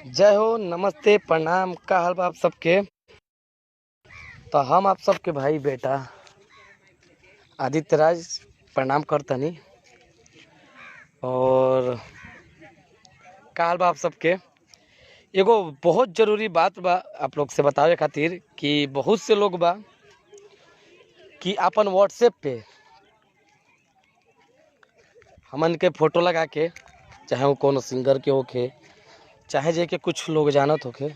जय हो, नमस्ते, प्रणाम। का हाल बा आप सबके। तो हम आप सबके भाई बेटा आदित्य राज प्रणाम करतनी। और का हाल बा आप सबके। एगो बहुत जरूरी बात बा आप लोग से बतावे खातिर कि बहुत से लोग बा कि अपन व्हाट्सएप पे हमन के फोटो लगा के, चाहे वो कोनो सिंगर के होखे, चाहे जे के कुछ लोग जानत होखे,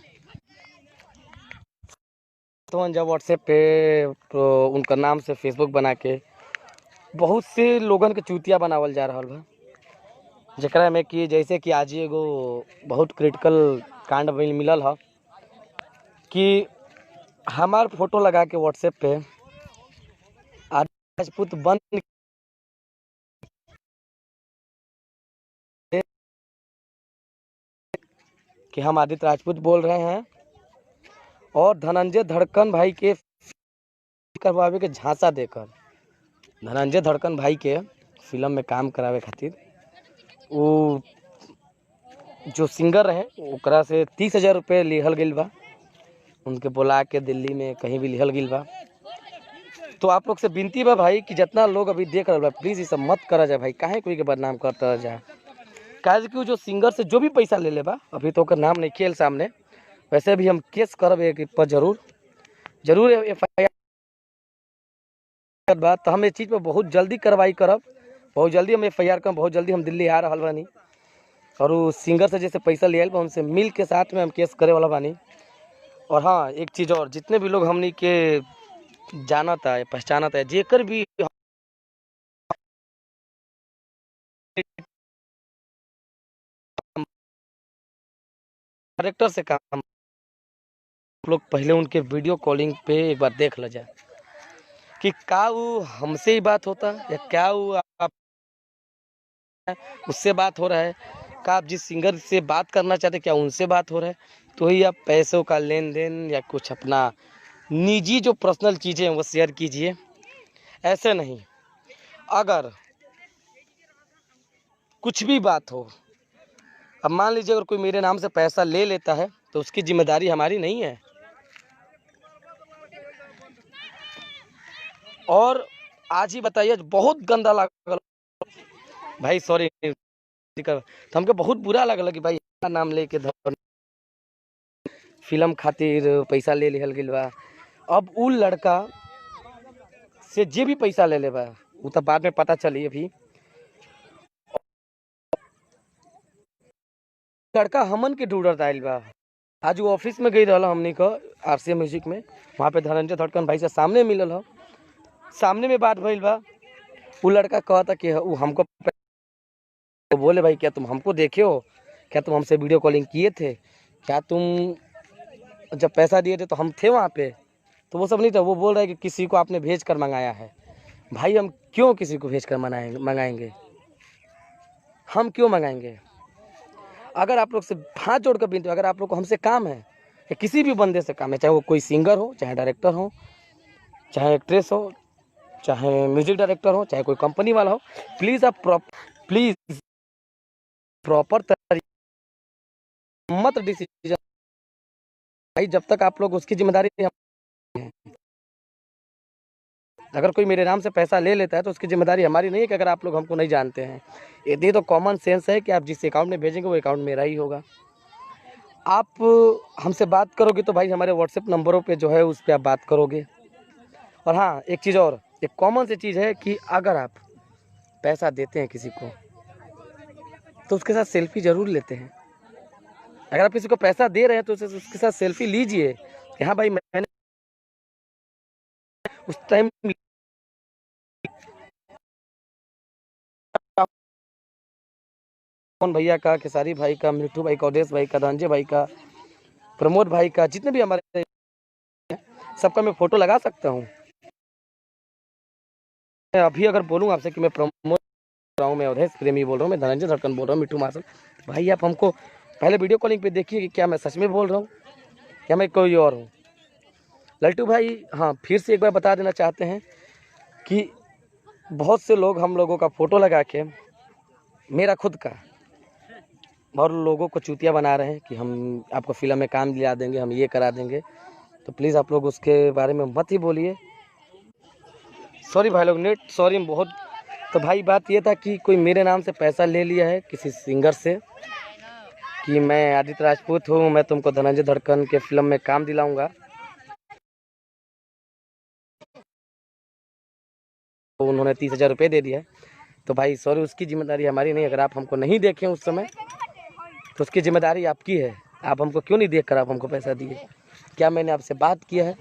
तो जब व्हाट्सएप पे तो उनका नाम से फेसबुक बना के बहुत से लोगन के चूतिया बनावल जा रहा बा। जकरा में कि जैसे कि आज ही एगो बहुत क्रिटिकल कांड मिलल है कि हमार फोटो लगा के व्हाट्सएप पे आदित्य राजपूत बन कि हम आदित्य राजपूत बोल रहे हैं और धनंजय धड़कन भाई के करवावे के झांसा देकर धनंजय धड़कन भाई के फिल्म में काम करावे खातिर वो जो सिंगर रहे ओकरा से 30,000 रुपये लिहल गइल बा। उनके बुला के दिल्ली में कहीं भी लिहल गइल बा। तो आप लोग से विनती बा भाई कि जितना लोग अभी देख रहे बा प्लीज़ ये सब मत करा जाए भाई। काहे कोई के बदनाम करता जाए। काहे कि जो सिंगर से जो भी पैसा ले ले बा, अभी तो ओकर नाम नहीं खेल सामने, वैसे भी हम केस करब एक पर जरूर FIR बा। तो हम इस चीज़ पर बहुत जल्दी कार्रवाई करब, बहुत जल्दी हम FIR करब, बहुत जल्दी हम दिल्ली आ रहा बानी। और वो सिंगर से जैसे पैसा ले आयल बा उनसे मिल के साथ में हम केस करे वाला बानी। और हाँ, एक चीज़ और, जितने भी लोग हमनी के जानता है पहचानता है जेकर भी डायरेक्टर से काम, आप लोग पहले उनके वीडियो कॉलिंग पे एक बार देख ल जाए कि क्या वो हमसे ही बात होता या क्या वो आप उससे बात हो रहा है, क्या आप जिस सिंगर से बात करना चाहते क्या उनसे बात हो रहा है। तो ही आप पैसों का लेन देन या कुछ अपना निजी जो पर्सनल चीज़ें हैं वो शेयर कीजिए, ऐसे नहीं। अगर कुछ भी बात हो, अब मान लीजिए अगर कोई मेरे नाम से पैसा ले लेता है तो उसकी जिम्मेदारी हमारी नहीं है। और आज ही बताइए, बहुत गंदा लागल भाई, सॉरी। तो हमके बहुत बुरा लगल कि भाई नाम लेके फिल्म खातिर पैसा ले लिहल गइल बा। अब उ लड़का से जे भी पैसा ले ले बा वो तो बाद में पता चली। अभी लड़का हमन के ढूंढत आइल बा। आज वो ऑफिस में गई रहा हमनी का RCA म्यूजिक में, वहाँ पे धनंजय धड़कन भाई से सामने मिलल हो, सामने में बात भइल बा। वो लड़का कहता कि वो हमको तो बोले भाई क्या तुम हमको देखे हो, क्या तुम हमसे वीडियो कॉलिंग किए थे, क्या तुम जब पैसा दिए थे तो हम थे वहाँ पे। तो वो सब नहीं था। वो बोल रहा है कि किसी को आपने भेज कर मंगाया है। भाई हम क्यों किसी को भेज कर मंगाएंगे, हम क्यों मंगाएंगे। अगर आप लोग से हाथ जोड़ कर विनती, अगर आप लोग को हमसे काम है या किसी भी बंदे से काम है, चाहे वो कोई सिंगर हो, चाहे डायरेक्टर हो, चाहे एक्ट्रेस हो, चाहे म्यूजिक डायरेक्टर हो, चाहे कोई कंपनी वाला हो, प्लीज़ आप प्लीज़ प्रॉपर तरीके मत डिसीजन भाई, जब तक आप लोग उसकी जिम्मेदारी नहीं। अगर कोई मेरे नाम से पैसा ले लेता है तो उसकी जिम्मेदारी हमारी नहीं है कि अगर आप लोग हमको नहीं जानते हैं। इतनी तो कॉमन सेंस है कि आप जिस अकाउंट में भेजेंगे वो अकाउंट मेरा ही होगा। आप हमसे बात करोगे तो भाई हमारे व्हाट्सएप नंबरों पे जो है उस पर आप बात करोगे। और हाँ, एक चीज़ और, एक कॉमन सी चीज़ है कि अगर आप पैसा देते हैं किसी को तो उसके साथ सेल्फी ज़रूर लेते हैं। अगर आप किसी को पैसा दे रहे हैं तो उसके साथ सेल्फी लीजिए कि हाँ भाई मैंने उस टाइम कौन भैया का, खेसारी भाई का, मिट्टू भाई का, अवधेश भाई का, धनंजय भाई का, प्रमोद भाई का, जितने भी हमारे सबका मैं फोटो लगा सकता हूँ। अभी अगर बोलूँ आपसे कि मैं प्रमोद रहा हूँ, मैं अवधेश प्रेमी बोल रहा हूँ, मैं धनंजय धड़कन बोल रहा हूँ, मिट्टू मार्शल, भाई आप हमको पहले वीडियो कॉलिंग पे देखिए कि क्या मैं सच में बोल रहा हूँ क्या मैं कोई और हूँ। लल्टू भाई हाँ, फिर से एक बार बता देना चाहते हैं कि बहुत से लोग हम लोगों का फ़ोटो लगा के, मेरा खुद का और लोगों को चूतिया बना रहे हैं कि हम आपको फिल्म में काम दिला देंगे, हम ये करा देंगे। तो प्लीज़ आप लोग उसके बारे में मत ही बोलिए। सॉरी भाई लोग, नेट सॉरी बहुत। तो भाई बात ये था कि कोई मेरे नाम से पैसा ले लिया है किसी सिंगर से कि मैं आदित्य राजपूत हूँ, मैं तुमको धनंजय धड़कन के फिल्म में काम दिलाऊंगा। तो उन्होंने 30,000 रुपये दे दिया है। तो भाई सॉरी, उसकी जिम्मेदारी हमारी नहीं। अगर आप हमको नहीं देखें उस समय तो उसकी जिम्मेदारी आपकी है। आप हमको क्यों नहीं देख कर आप हमको पैसा दिए? क्या मैंने आपसे बात किया है?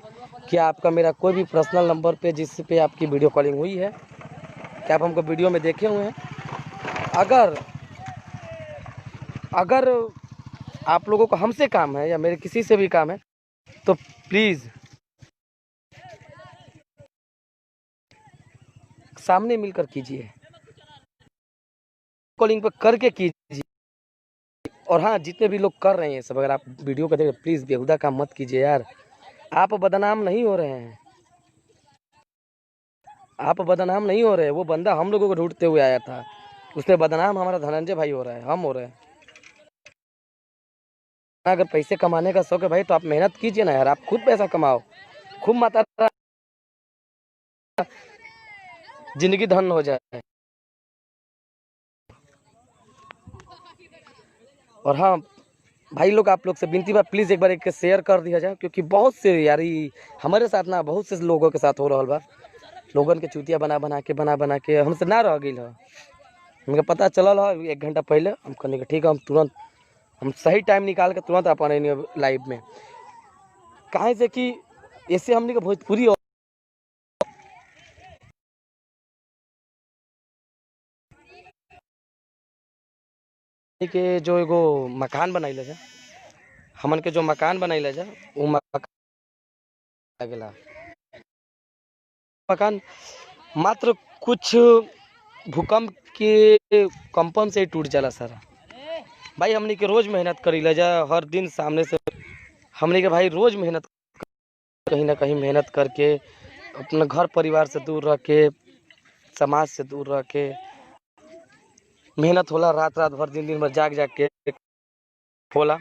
क्या आपका मेरा कोई भी पर्सनल नंबर पे जिस पे आपकी वीडियो कॉलिंग हुई है, क्या आप हमको वीडियो में देखे हुए हैं? अगर आप लोगों को हमसे काम है या मेरे किसी से भी काम है तो प्लीज़ सामने मिलकर कीजिए, कॉलिंग पर करके कीजिए। और हाँ, जितने भी लोग कर रहे हैं सब, अगर आप वीडियो को देख रहे, प्लीज़ बेहुदा काम मत कीजिए यार। आप बदनाम नहीं हो रहे हैं, आप बदनाम नहीं हो रहे। वो बंदा हम लोगों को ढूंढते हुए आया था, उसमें बदनाम हमारा धनंजय भाई हो रहा है, हम हो रहे हैं। अगर पैसे कमाने का शौक है भाई तो आप मेहनत कीजिए ना यार, आप खुद पैसा कमाओ, खूब माता जिंदगी धन हो जाए। और हाँ भाई लोग, आप लोग से विनती बा, प्लीज़ एक बार एक शेयर कर दिया जाए, क्योंकि बहुत से यारी हमारे साथ ना, बहुत से लोगों के साथ हो रहा बा। लोगन के चूतिया बना बना के हमसे ना रह गई है। हमके पता चलल है 1 घंटा पहले, हम कहने के ठीक है, हम तुरंत हम सही टाइम निकाल के तुरंत अपन लाइव में, काहे से कि इससे हमने के भोजपुरी और के जो एगो मकान बनैले जा, हमन के जो मकान बनैले जा, वो मकान लगेला। मकान मात्र कुछ भूकंप के कंपन से ही टूट जाला सारा। भाई हमने के रोज मेहनत करीला जा, हर दिन सामने से हमने के भाई रोज मेहनत, कहीं ना कहीं मेहनत करके अपना घर परिवार से दूर रह के, समाज से दूर रह के मेहनत होला, रात रात भर दिन दिन भर जाग जाग के होला।